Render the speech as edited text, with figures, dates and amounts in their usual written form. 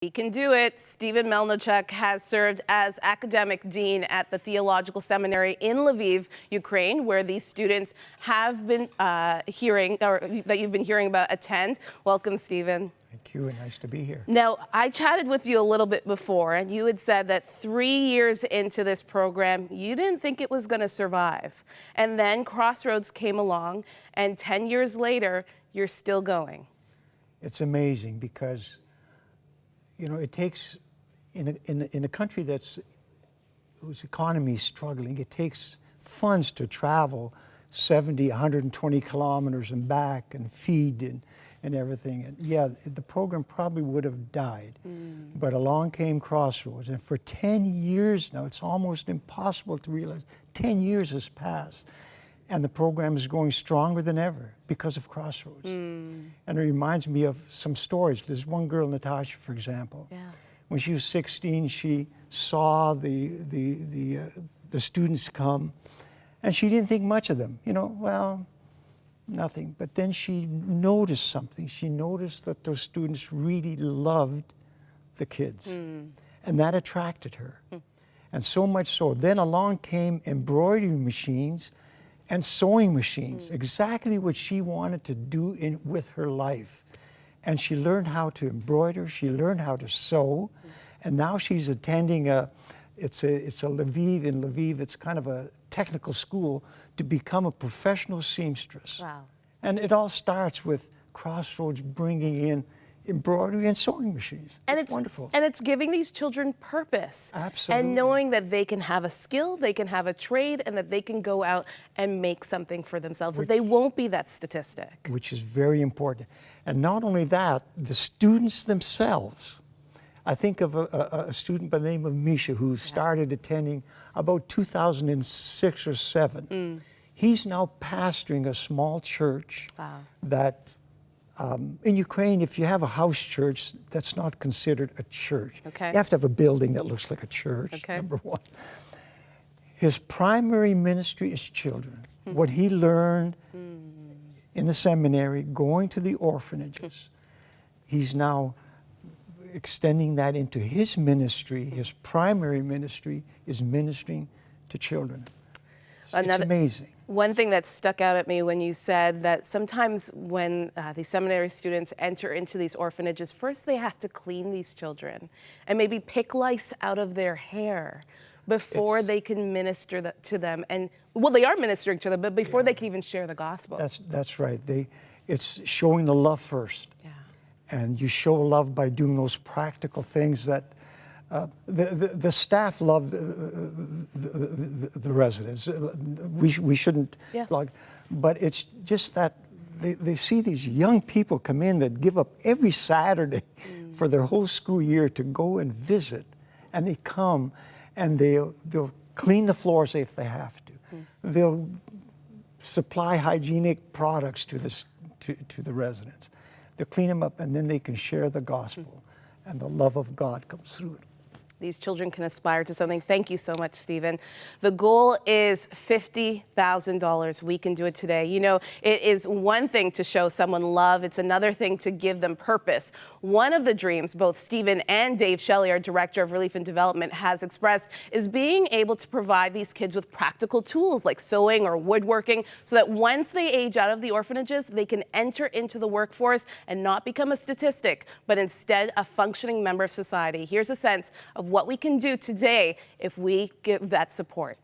He can do it. Stephen Melnichuk has served as academic dean at the Theological Seminary in Lviv, Ukraine, where these students have been that you've been hearing about attend. Welcome, Stephen. Thank you, and nice to be here. Now, I chatted with you a little bit before, and you had said that 3 years into this program, you didn't think it was going to survive. And then Crossroads came along, and 10 years later, you're still going. It's amazing because, you know, it takes, in a country whose economy is struggling, it takes funds to travel 70, 120 kilometers and back and feed and everything. And yeah, the program probably would have died. But along came Crossroads. And for 10 years now, it's almost impossible to realize, 10 years has passed. And the program is growing stronger than ever because of Crossroads. And it reminds me of some stories. There's one girl, Natasha, for example. Yeah. When she was 16, she saw the students come, and she didn't think much of them. You know, well, nothing. But then she noticed something. She noticed that those students really loved the kids. And that attracted her. And so much so. Then along came embroidery machines and sewing machines, exactly what she wanted to do with her life. And she learned how to embroider, she learned how to sew, and now she's attending it's a Lviv, in Lviv, it's kind of a technical school to become a professional seamstress. Wow. And And it all starts with Crossroads bringing in embroidery and sewing machines. It's wonderful. And it's giving these children purpose. Absolutely. And knowing that they can have a skill, they can have a trade, and that they can go out and make something for themselves, that they won't be that statistic. Which is very important. And not only that, the students themselves. I think of a student by the name of Misha who started attending about 2006 or 7. He's now pastoring a small church that in Ukraine, if you have a house church, that's not considered a church. Okay. You have to have a building that looks like a church, number one. His primary ministry is children. What he learned in the seminary, going to the orphanages, he's now extending that into his ministry. His primary ministry is ministering to children. It's amazing. One thing that stuck out at me when you said that sometimes when these seminary students enter into these orphanages, first they have to clean these children and maybe pick lice out of their hair before they can minister to them. And well, they are ministering to them, but before they can even share the gospel. That's right. It's showing the love first. Yeah. And you show love by doing those practical things that the staff love the residents. We shouldn't, but it's just that they see these young people come in that give up every Saturday for their whole school year to go and visit, and they come and they'll clean the floors if they have to. They'll supply hygienic products to the residents. They'll clean them up, and then they can share the gospel, and the love of God comes through it. These children can aspire to something. Thank you so much, Stephen. The goal is $50,000. We can do it today. You know, it is one thing to show someone love. It's another thing to give them purpose. One of the dreams both Stephen and Dave Shelley, our Director of Relief and Development, has expressed is being able to provide these kids with practical tools like sewing or woodworking so that once they age out of the orphanages, they can enter into the workforce and not become a statistic, but instead a functioning member of society. Here's a sense of what we can do today if we give that support.